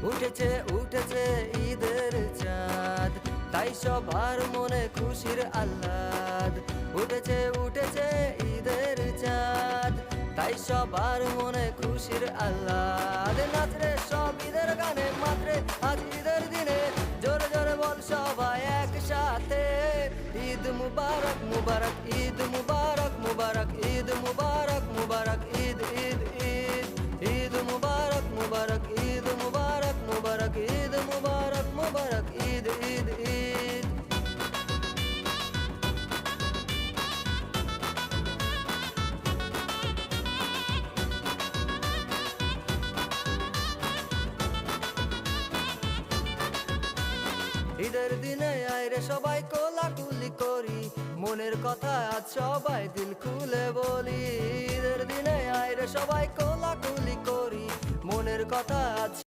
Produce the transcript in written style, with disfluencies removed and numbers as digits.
উঠেছে উঠেছে ঈদের চাঁদ, তাই সবার মনে খুশির আহ্লাদ। উঠেছে উঠেছে ঈদের চাঁদ, তাই সবার মনে খুশির আহ্লাদ। নাচরে সব ঈদের গানে মাত্রে আজ ঈদের দিনে, জোরে জোরে বল সবাই একসাথে, ঈদ মুবারক মুবারক ঈদ মুবারক মুবারক ঈদ মুবারক মুবারক ঈদ ঈদ ঈদ ঈদ মুবারক মুবারক ঈদ মুবারক মুবারক ঈদ মুবারক মুবারক ঈদ ঈদ ঈদ। ঈদের দিনে আইরে সবাই কোলাকুলি করি, মনের কথা আজ সবাই দিল খুলে বলি। ঈদের দিনে আইরে সবাই কোলাকুলি করি, মনের কথা আজ